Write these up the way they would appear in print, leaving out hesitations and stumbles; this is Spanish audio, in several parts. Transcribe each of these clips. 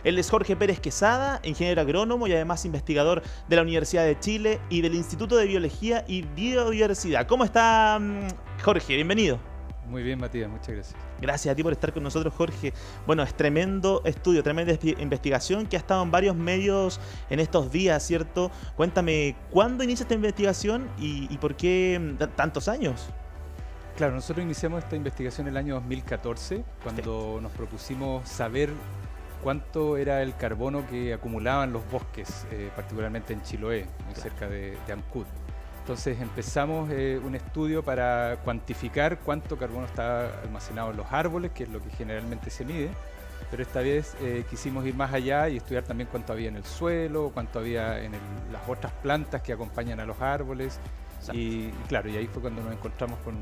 Él es Jorge Pérez Quesada, ingeniero agrónomo y además investigador de la Universidad de Chile y del Instituto de Biología y Biodiversidad. ¿Cómo está, Jorge? Bienvenido. Muy bien, Matías, muchas gracias. Gracias a ti por estar con nosotros, Jorge. Bueno, es tremendo estudio, tremenda investigación que ha estado en varios medios en estos días, ¿cierto? Cuéntame, ¿cuándo inicia esta investigación y por qué tantos años? Claro, nosotros iniciamos esta investigación en el año 2014, cuando nos propusimos saber cuánto era el carbono que acumulaban los bosques, particularmente en Chiloé, muy cerca de Ancud. Entonces empezamos un estudio para cuantificar cuánto carbono está almacenado en los árboles, que es lo que generalmente se mide, pero esta vez quisimos ir más allá y estudiar también cuánto había en el suelo, cuánto había en las otras plantas que acompañan a los árboles. Y claro, y ahí fue cuando nos encontramos con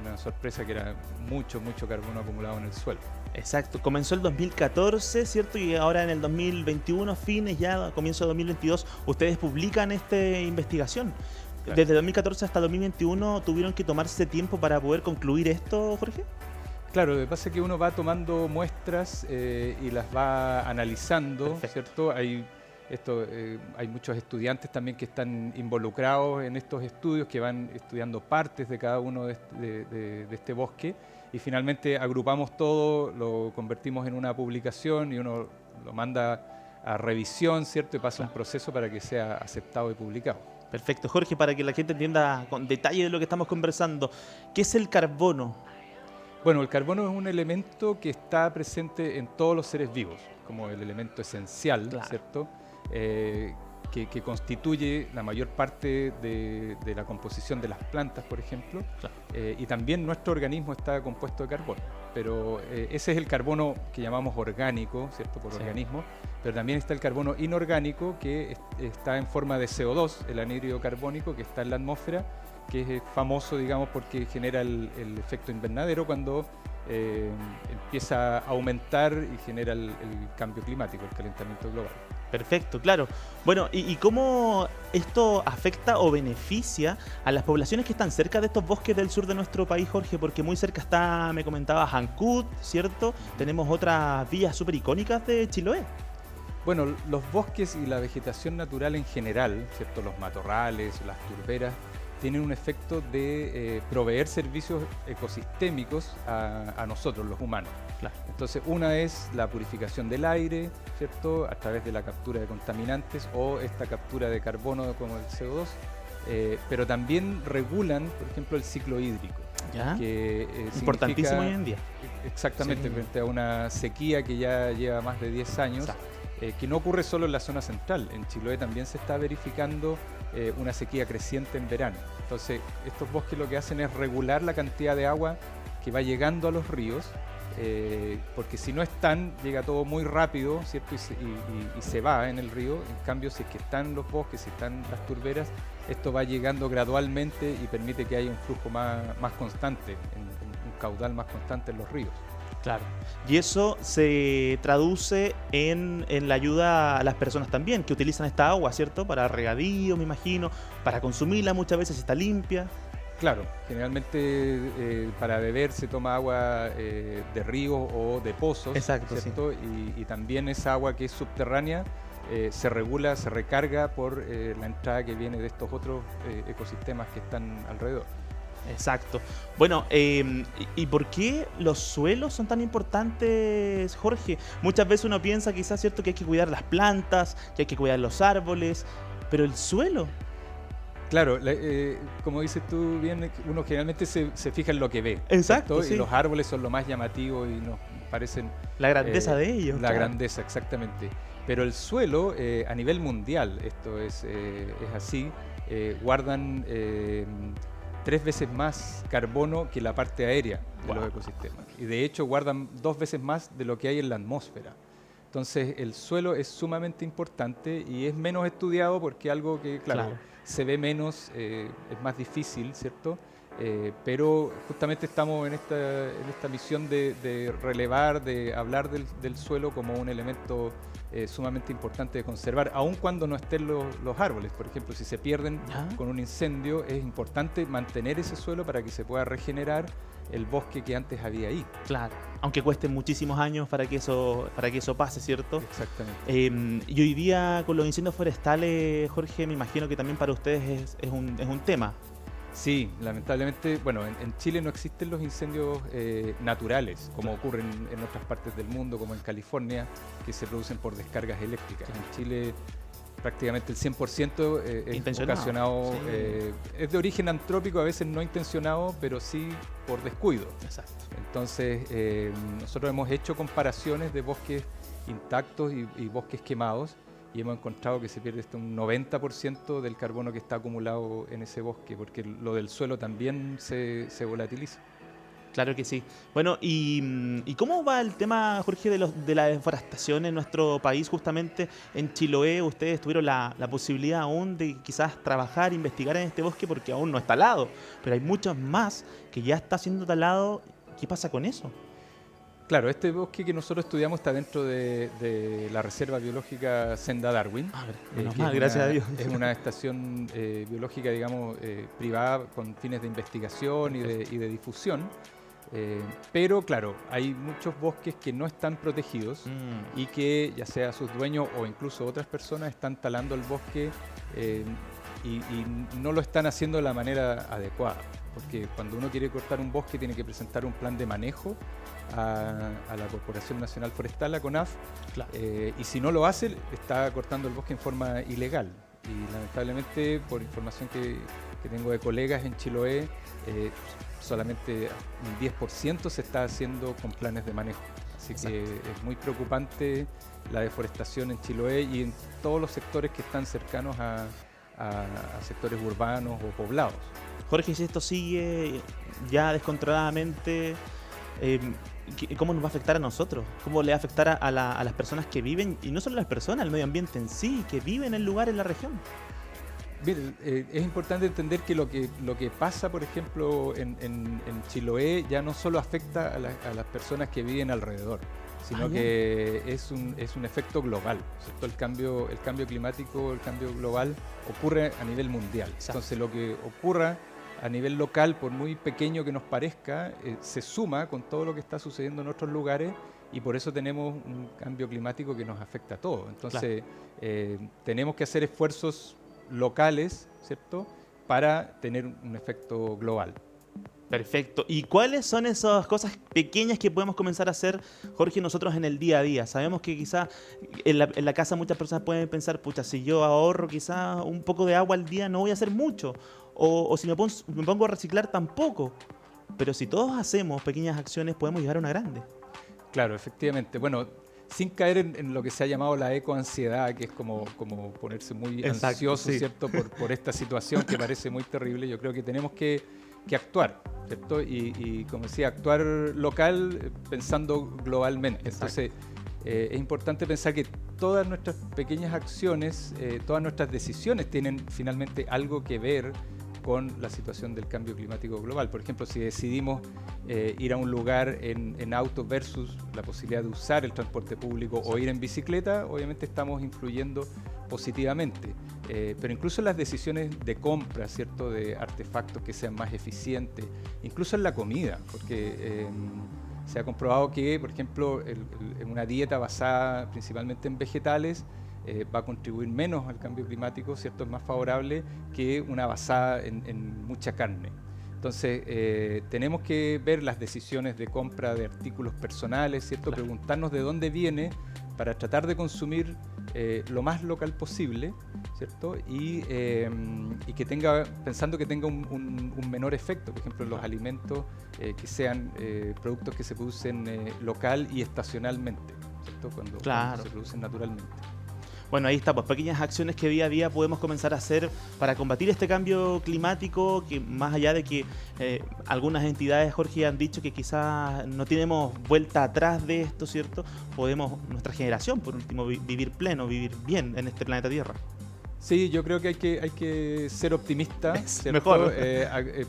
una sorpresa que era mucho carbono acumulado en el suelo. Exacto, comenzó el 2014, ¿cierto? Y ahora en el 2021, fines ya, comienzo de 2022, ustedes publican esta investigación. Claro. Desde 2014 hasta 2021, ¿tuvieron que tomarse tiempo para poder concluir esto, Jorge? Claro, lo que pasa es que uno va tomando muestras y las va analizando. Perfecto. ¿Cierto? Hay muchos estudiantes también que están involucrados en estos estudios, que van estudiando partes de cada uno de este bosque, y finalmente agrupamos todo, lo convertimos en una publicación y uno lo manda a revisión, ¿cierto? Y pasa un proceso para que sea aceptado y publicado. Perfecto, Jorge, para que la gente entienda con detalle de lo que estamos conversando, ¿qué es el carbono? Bueno, el carbono es un elemento que está presente en todos los seres vivos, como el elemento esencial, claro, ¿cierto? Que constituye la mayor parte de la composición de las plantas, por ejemplo, claro. Y también nuestro organismo está compuesto de carbono, pero ese es el carbono que llamamos orgánico, ¿cierto? Por organismo, pero también está el carbono inorgánico, que está en forma de CO2, el anhídrido carbónico, que está en la atmósfera, que es famoso, digamos, porque genera el efecto invernadero cuando empieza a aumentar y genera el cambio climático, el calentamiento global. Perfecto, claro. Bueno, ¿y cómo esto afecta o beneficia a las poblaciones que están cerca de estos bosques del sur de nuestro país, Jorge? Porque muy cerca está, me comentabas, Ancud, ¿cierto? Tenemos otras villas súper icónicas de Chiloé. Bueno, los bosques y la vegetación natural en general, ¿cierto? Los matorrales, las turberas, tienen un efecto de proveer servicios ecosistémicos a nosotros, los humanos. Claro. Entonces, una es la purificación del aire, ¿cierto? A través de la captura de contaminantes o esta captura de carbono como el CO2, pero también regulan, por ejemplo, el ciclo hídrico. ¿Ya? Que importantísimo hoy en día. Exactamente, frente a una sequía que ya lleva más de 10 años. Que no ocurre solo en la zona central. En Chiloé también se está verificando una sequía creciente en verano. Entonces, estos bosques lo que hacen es regular la cantidad de agua que va llegando a los ríos, porque si no están, llega todo muy rápido, ¿cierto? Y se va en el río. En cambio, si es que están los bosques, si están las turberas, esto va llegando gradualmente y permite que haya un flujo más constante, un caudal más constante en los ríos. Claro. Y eso se traduce en la ayuda a las personas también, que utilizan esta agua, ¿cierto? Para regadío, me imagino, para consumirla muchas veces está limpia. Claro, generalmente para beber se toma agua de ríos o de pozos. Exacto, ¿cierto? Sí. Y también esa agua que es subterránea se regula, se recarga por la entrada que viene de estos otros ecosistemas que están alrededor. Exacto. Bueno, ¿y por qué los suelos son tan importantes, Jorge? Muchas veces uno piensa quizás, ¿cierto?, que hay que cuidar las plantas, que hay que cuidar los árboles, pero el suelo. Claro, como dices tú bien, uno generalmente se fija en lo que ve. Exacto, sí. Y los árboles son lo más llamativo y nos parecen... La grandeza de ellos. La grandeza, exactamente. Pero el suelo, a nivel mundial, esto es así, guardan 3 veces más carbono que la parte aérea de los ecosistemas. Y de hecho guardan 2 veces más de lo que hay en la atmósfera. Entonces el suelo es sumamente importante y es menos estudiado porque algo que, claro, se ve menos, es más difícil, ¿cierto? pero justamente estamos en esta misión de relevar, de hablar del suelo como un elemento sumamente importante de conservar, aun cuando no estén los árboles. Por ejemplo, si se pierden con un incendio, es importante mantener ese suelo para que se pueda regenerar el bosque que antes había ahí. Claro, aunque cueste muchísimos años para que eso pase, ¿cierto? Exactamente. Y hoy día con los incendios forestales, Jorge, me imagino que también para ustedes es un tema. Sí, lamentablemente, bueno, en Chile no existen los incendios naturales, como ocurren en otras partes del mundo, como en California, que se producen por descargas eléctricas. En Chile prácticamente el 100% es ocasionado, es de origen antrópico, a veces no intencionado, pero sí por descuido. Exacto. Entonces, nosotros hemos hecho comparaciones de bosques intactos y bosques quemados, y hemos encontrado que se pierde hasta un 90% del carbono que está acumulado en ese bosque, porque lo del suelo también se volatiliza. Claro que sí. Bueno, ¿y cómo va el tema, Jorge, de la deforestación en nuestro país? Justamente en Chiloé ustedes tuvieron la posibilidad aún de quizás trabajar, investigar en este bosque, porque aún no está talado, pero hay muchos más que ya está siendo talado. ¿Qué pasa con eso? Claro, este bosque que nosotros estudiamos está dentro de la Reserva Biológica Senda Darwin. Menos mal, gracias a Dios. Es una estación biológica, digamos, privada con fines de investigación y de difusión. Pero claro, hay muchos bosques que no están protegidos y que ya sea sus dueños o incluso otras personas están talando el bosque y no lo están haciendo de la manera adecuada. Porque cuando uno quiere cortar un bosque tiene que presentar un plan de manejo a la Corporación Nacional Forestal, la CONAF, claro. Y si no lo hace, está cortando el bosque en forma ilegal. Y lamentablemente, por información que tengo de colegas en Chiloé, solamente un 10% se está haciendo con planes de manejo. Así que es muy preocupante la deforestación en Chiloé y en todos los sectores que están cercanos a sectores urbanos o poblados. Jorge, si esto sigue ya descontroladamente, ¿cómo nos va a afectar a nosotros? ¿Cómo le va a afectar a las personas que viven, y no solo a las personas, al medio ambiente en sí, que viven en el lugar, en la región? Bien, es importante entender que lo que pasa, por ejemplo, en Chiloé ya no solo afecta a las personas que viven alrededor, sino que es un efecto global, ¿cierto? El cambio climático, el cambio global ocurre a nivel mundial. Exacto. Entonces lo que ocurra a nivel local, por muy pequeño que nos parezca, se suma con todo lo que está sucediendo en otros lugares, y por eso tenemos un cambio climático que nos afecta a todos. Entonces tenemos que hacer esfuerzos locales, ¿cierto?, para tener un efecto global. Perfecto. ¿Y cuáles son esas cosas pequeñas que podemos comenzar a hacer, Jorge, nosotros en el día a día? Sabemos que quizá en la casa muchas personas pueden pensar, pucha, si yo ahorro quizá un poco de agua al día no voy a hacer mucho, o si me pongo a reciclar tampoco. Pero si todos hacemos pequeñas acciones podemos llegar a una grande. Claro, efectivamente. Bueno, sin caer en lo que se ha llamado la ecoansiedad, que es como ponerse muy ansioso, sí, ¿cierto?, por esta situación que parece muy terrible. Yo creo que tenemos que actuar, ¿cierto? Y como decía, actuar local pensando globalmente. Entonces, es importante pensar que todas nuestras pequeñas acciones, todas nuestras decisiones tienen finalmente algo que ver con la situación del cambio climático global. Por ejemplo, si decidimos ir a un lugar en auto versus la posibilidad de usar el transporte público o ir en bicicleta, obviamente estamos influyendo positivamente. Pero incluso en las decisiones de compra, ¿cierto?, de artefactos que sean más eficientes, incluso en la comida, porque se ha comprobado que, por ejemplo, una dieta basada principalmente en vegetales va a contribuir menos al cambio climático, ¿cierto?, es más favorable que una basada en mucha carne. Entonces, tenemos que ver las decisiones de compra de artículos personales, ¿cierto?, claro, preguntarnos de dónde viene para tratar de consumir lo más local posible, ¿cierto? Y que pensando que tenga un menor efecto, por ejemplo, en los alimentos que sean productos que se producen local y estacionalmente, ¿cierto? Cuando se producen naturalmente. Bueno, ahí está, pues pequeñas acciones que día a día podemos comenzar a hacer para combatir este cambio climático, que más allá de que algunas entidades, Jorge, han dicho que quizás no tenemos vuelta atrás de esto, ¿cierto? Podemos, nuestra generación, por último, vivir pleno, vivir bien en este planeta Tierra. Sí, yo creo que hay que ser optimista, ¿cierto? Mejor.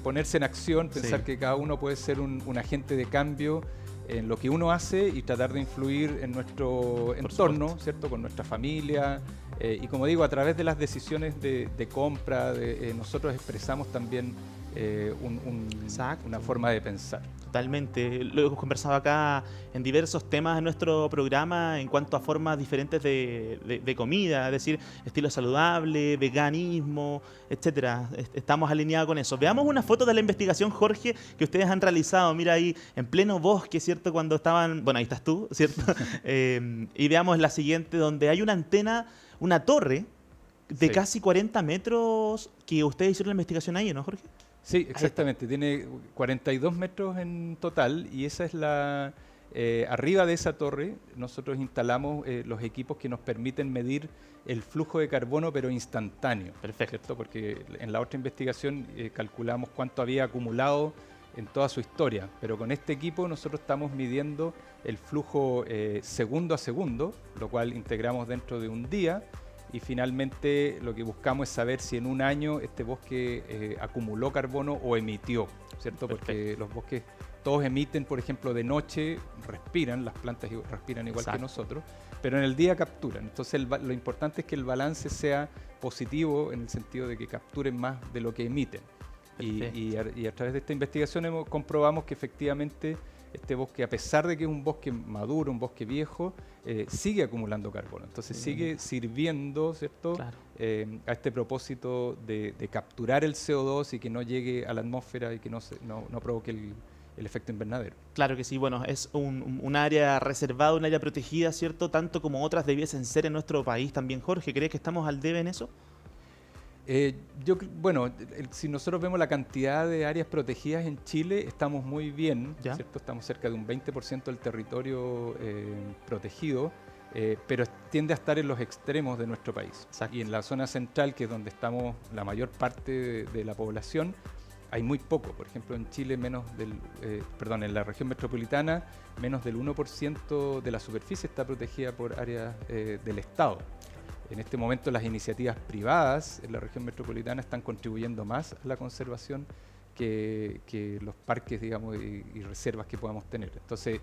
Ponerse en acción, pensar Sí. que cada uno puede ser un agente de cambio en lo que uno hace y tratar de influir en nuestro entorno, supuesto. ¿cierto? Con nuestra familia. Y como digo, a través de las decisiones de compra, nosotros expresamos también Exacto. una forma de pensar. Totalmente. Lo hemos conversado acá en diversos temas en nuestro programa en cuanto a formas diferentes de comida, es decir, estilo saludable, veganismo, etcétera. Estamos alineados con eso. Veamos una foto de la investigación, Jorge, que ustedes han realizado. Mira ahí, en pleno bosque, ¿cierto? Cuando estaban... Bueno, ahí estás tú, ¿cierto? Y veamos la siguiente, donde hay una antena, una torre de Sí. casi 40 metros que ustedes hicieron la investigación ahí, ¿no, Jorge? Sí, exactamente. Tiene 42 metros en total y esa es la... arriba de esa torre nosotros instalamos los equipos que nos permiten medir el flujo de carbono pero instantáneo. Perfecto. ¿Cierto? Porque en la otra investigación calculamos cuánto había acumulado en toda su historia, pero con este equipo nosotros estamos midiendo el flujo segundo a segundo, lo cual integramos dentro de un día. Y finalmente lo que buscamos es saber si en un año este bosque acumuló carbono o emitió, ¿cierto? Porque Perfecto. los bosques todos emiten, por ejemplo, de noche respiran, las plantas respiran igual Exacto. que nosotros, pero en el día capturan. Entonces lo importante es que el balance sea positivo en el sentido de que capturen más de lo que emiten. Y a través de esta investigación comprobamos que efectivamente este bosque, a pesar de que es un bosque maduro, un bosque viejo, sigue acumulando carbono. Entonces sigue sirviendo, ¿cierto? Claro. A este propósito de capturar el CO2 y que no llegue a la atmósfera y que no provoque el efecto invernadero. Claro que sí, bueno, es un área reservada, un área protegida, ¿cierto? Tanto como otras debiesen ser en nuestro país también, Jorge. ¿Crees que estamos al debe en eso? Bueno, si nosotros vemos la cantidad de áreas protegidas en Chile, estamos muy bien, ¿Ya? ¿cierto? Estamos cerca de un 20% del territorio protegido, pero tiende a estar en los extremos de nuestro país. Exacto. Y en la zona central, que es donde estamos la mayor parte de la población, hay muy poco. Por ejemplo, en Chile, en la región metropolitana, menos del 1% de la superficie está protegida por áreas del Estado. En este momento las iniciativas privadas en la región metropolitana están contribuyendo más a la conservación que los parques, digamos, y reservas que podamos tener. Entonces,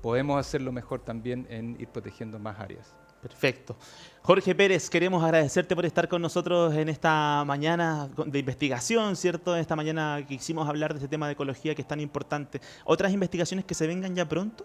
podemos hacerlo mejor también en ir protegiendo más áreas. Perfecto. Jorge Pérez, queremos agradecerte por estar con nosotros en esta mañana de investigación, ¿cierto? En esta mañana que quisimos hablar de este tema de ecología que es tan importante. ¿Otras investigaciones que se vengan ya pronto?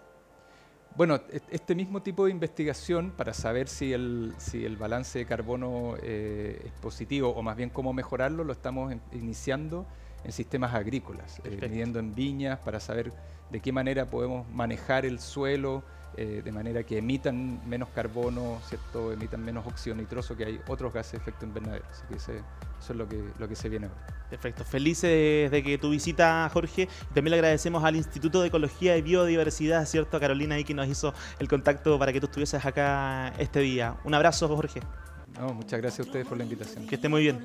Bueno, este mismo tipo de investigación para saber si el balance de carbono es positivo o más bien cómo mejorarlo, lo estamos iniciando en sistemas agrícolas, midiendo en viñas para saber de qué manera podemos manejar el suelo de manera que emitan menos carbono, ¿cierto? Emitan menos óxido nitroso, que hay otros gases de efecto invernadero. Así que eso es lo que se viene ahora. Perfecto. Felices de que tu visita, Jorge. También le agradecemos al Instituto de Ecología y Biodiversidad, ¿cierto? A Carolina ahí que nos hizo el contacto para que tú estuvieses acá este día. Un abrazo, Jorge. No, muchas gracias a ustedes por la invitación. Que esté muy bien.